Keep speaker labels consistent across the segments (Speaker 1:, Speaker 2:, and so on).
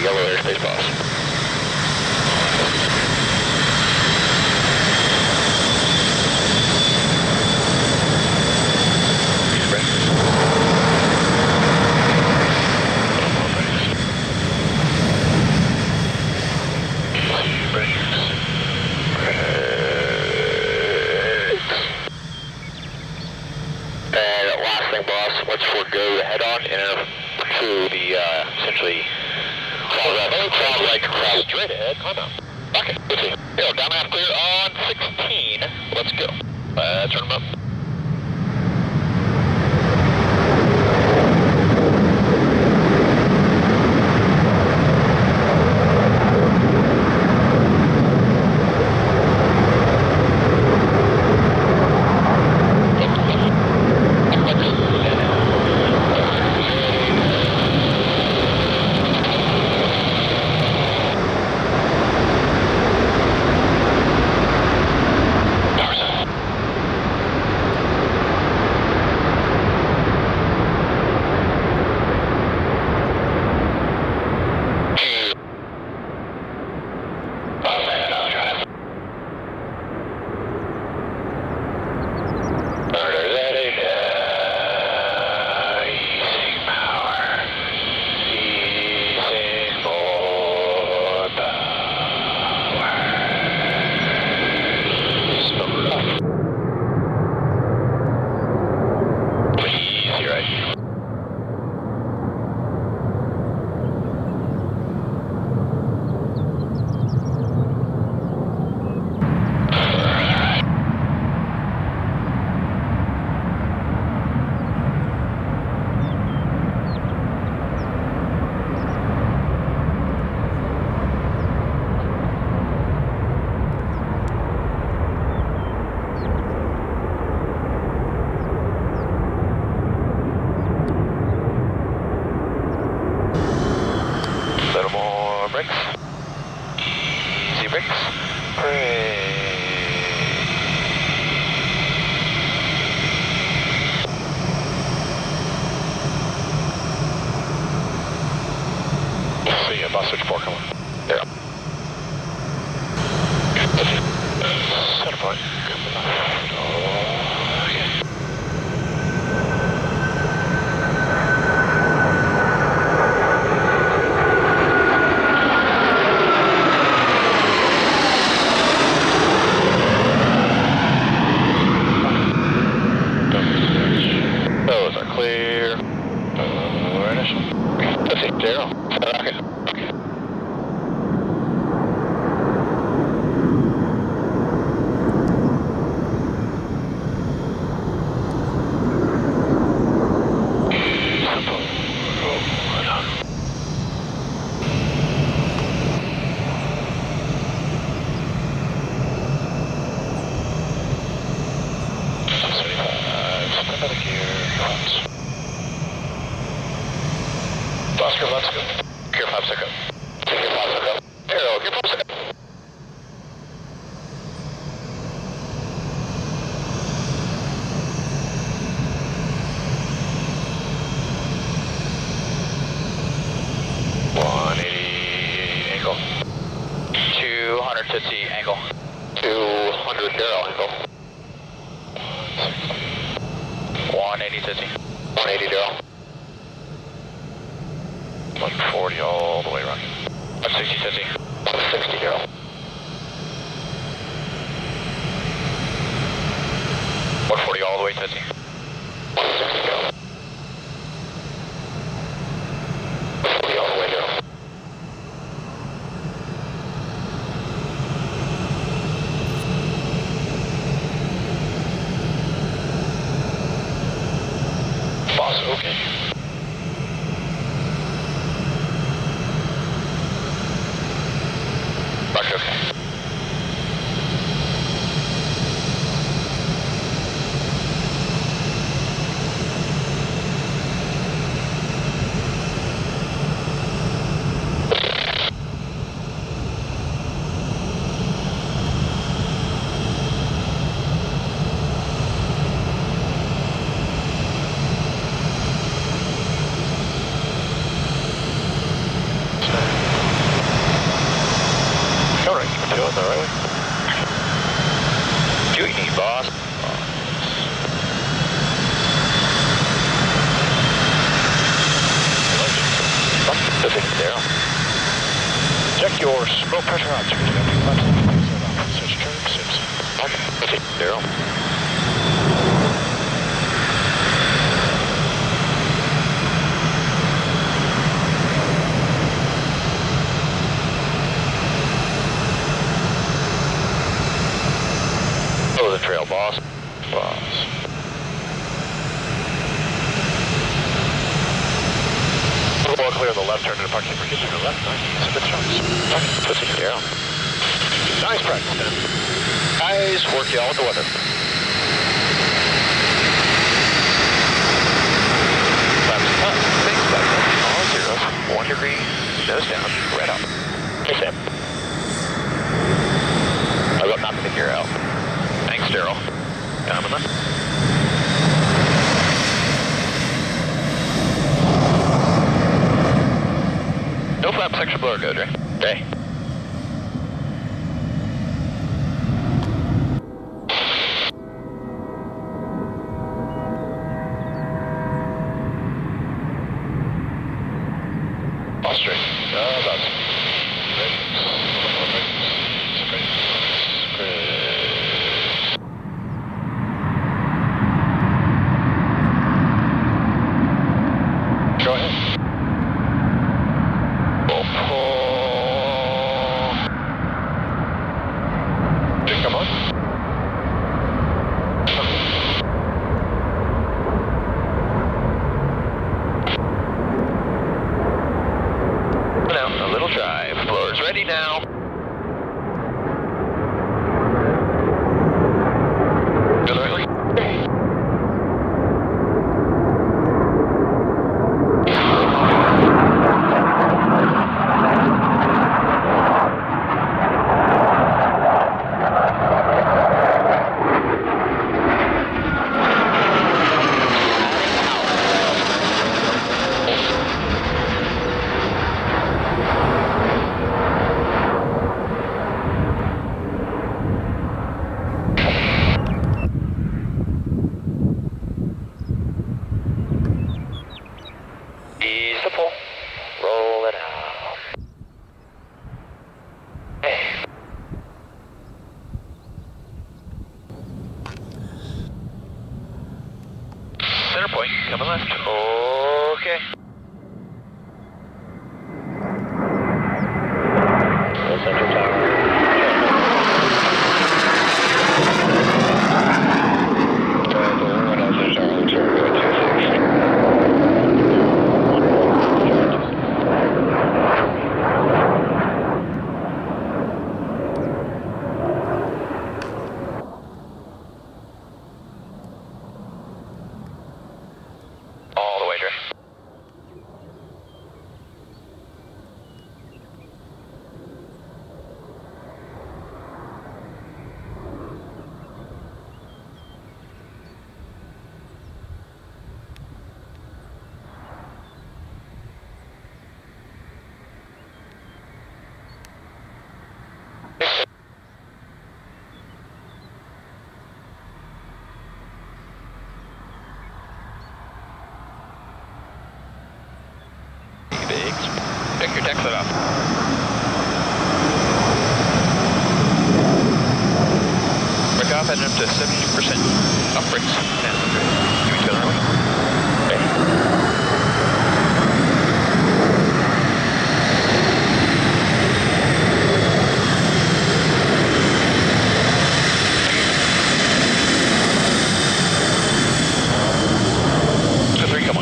Speaker 1: yellow airspace, boss. Let's forego the head-on and to the, essentially, cloud right crowd straight ahead, climb out. Okay, let's see. Go, down half clear on 16. Let's go. Turn them up. Easy brakes. Brake. See ya, bus switch 4 coming. There. Center point. Clear. Let's see, 0. Okay. Oscar, let's go. Gear 5 second. Gear 5 second. Arrow, gear 5 second. Angle. 200 tootsie angle. 200 Daryl angle. 180 tootsie. 180 Daryl. 140 all the way around. 160 tootsie. 160 Daryl. 140 all the way tootsie. 160 Daryl. 140 all the way Daryl. Boss, okay. your smoke pressure object. Search term, okay, let's see, Daryl. Oh, the trail, boss. Well, clear on the left, turn into parking. Forget to the left, 90, submit shots. Okay, let's see, Daryl. Nice practice, man. Nice work, y'all, with the weather. Flaps up, thanks, flaps up, all zeros, 1 degree, nose down, right up. Hey, Sam. I've got knocking the gear out. Thanks, Daryl. Coming up. No flap section blower go, Dre. Okay. All straight. About Go ahead. Come on. Now, a little drive. Blower's ready now. Go the right way. Ease the pull. Roll it out. Hey. Center point, coming left. Okay. Center tower. All the way, Dre. Check your deck set off. Break off, heading up to 70%. Up brakes. And give me to the right. Okay. To 3, come on.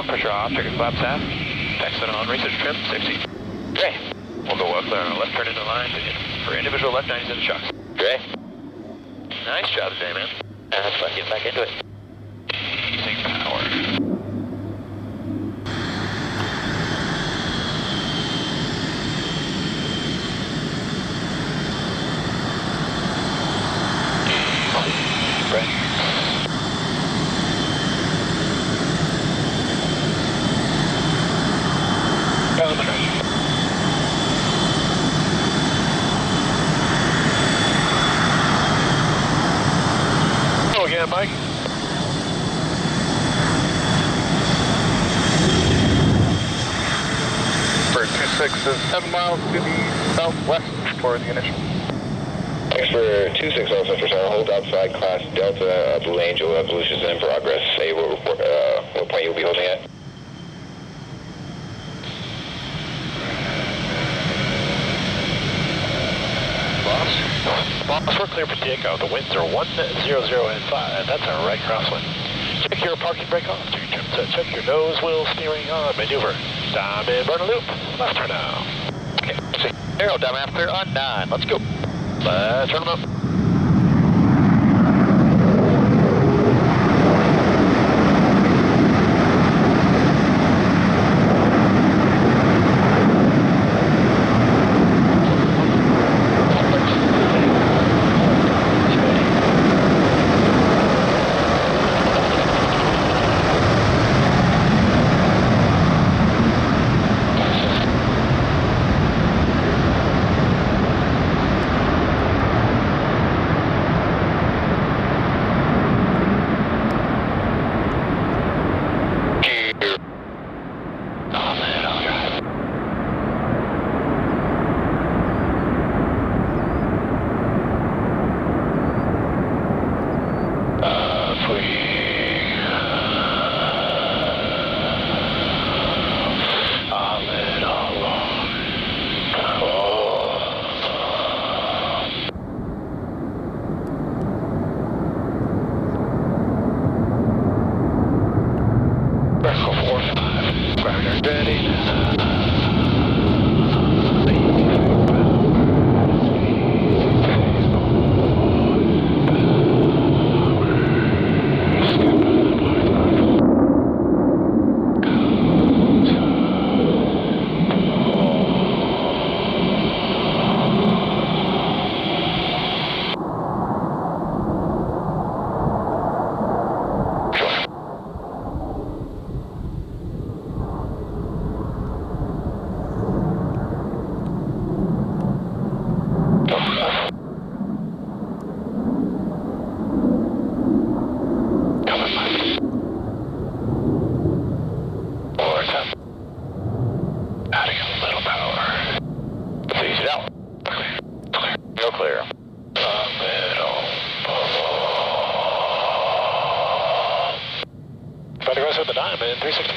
Speaker 1: Pressure off, check your flaps half. Exit on, research trim, safety. Okay. We'll go up there on the left turn into line for individual left 90s in the shocks. Okay. Nice job today, man. That's fun, get back into it. Easing power. Easy brakes.
Speaker 2: again, Mike.
Speaker 3: For 26 is 7 miles to the southwest toward the initial.
Speaker 1: Thanks for 26 also for Tower. Hold outside class Delta of Blue Angel. Evolution is in progress. Say what point you'll be holding at.
Speaker 2: Boss, we're clear for takeoff. The winds are 100 and 5. That's a right crosswind. Check your parking brake off. Check your nose wheel steering on. Maneuver. Diamond burn a loop. Left turn now.
Speaker 1: Okay. Arrow, diamond clear on 9. Let's go.
Speaker 2: Let's turn them up. The diamond 360.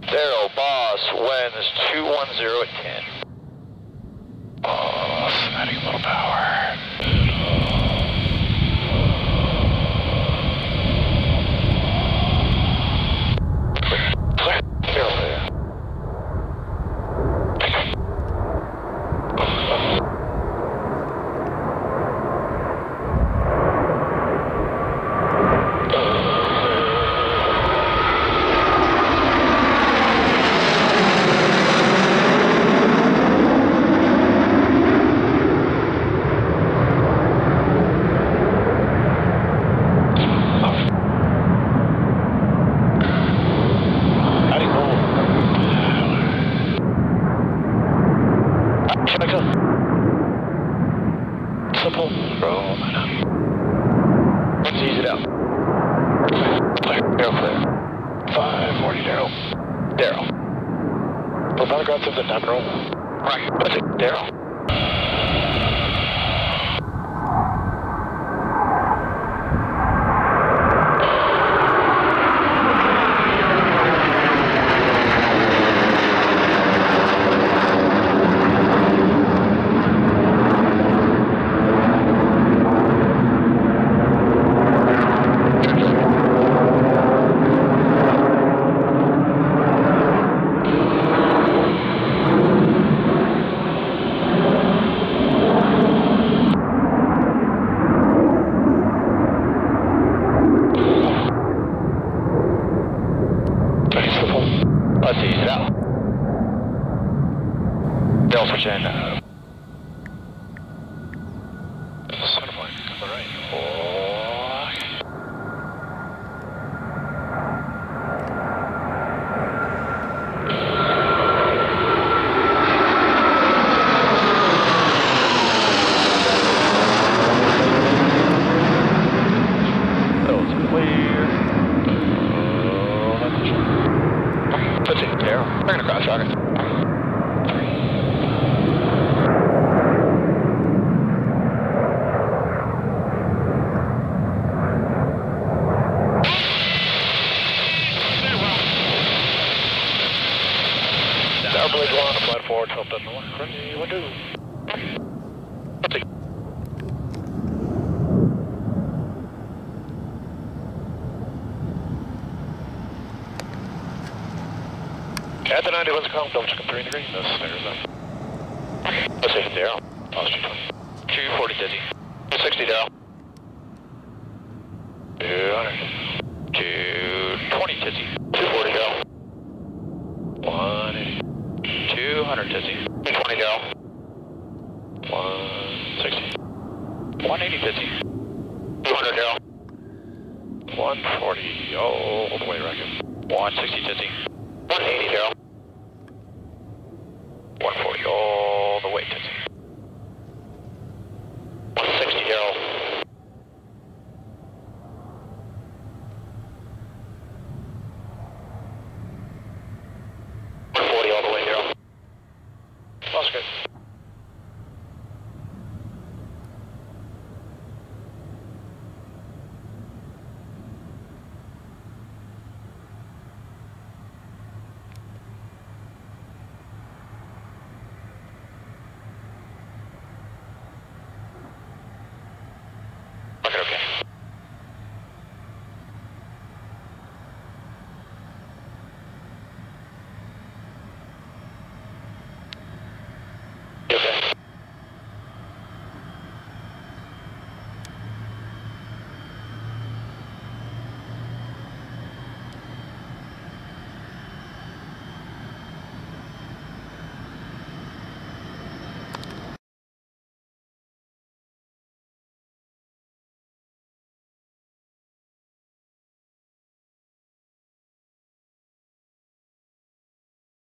Speaker 1: Daryl, boss, winds 210 at 10.
Speaker 2: Boss, adding a little power.
Speaker 1: Clear. Clear.
Speaker 2: Simple. Roll.
Speaker 1: Let's ease it out.
Speaker 2: Clear.
Speaker 1: Daryl, clear.
Speaker 2: 540, Daryl.
Speaker 1: Daryl.
Speaker 2: Propeller grounds of the diamond roll.
Speaker 1: Right. What's it, Daryl?
Speaker 2: doesn't work. Ready, what do? At the 90, what's the call? Double checking 3 in the green. That's Arizona.
Speaker 1: Let's see, Daryl.
Speaker 2: Lost you.
Speaker 1: 240 dizzy. 260 Daryl.
Speaker 2: 200.
Speaker 1: 220 dizzy. 240 Daryl.
Speaker 2: 180.
Speaker 1: 200 dizzy. 220 Daryl.
Speaker 2: 160.
Speaker 1: 180 dizzy. 200 Daryl.
Speaker 2: 140. All the way, Rocket.
Speaker 1: 160 dizzy. 180 Daryl.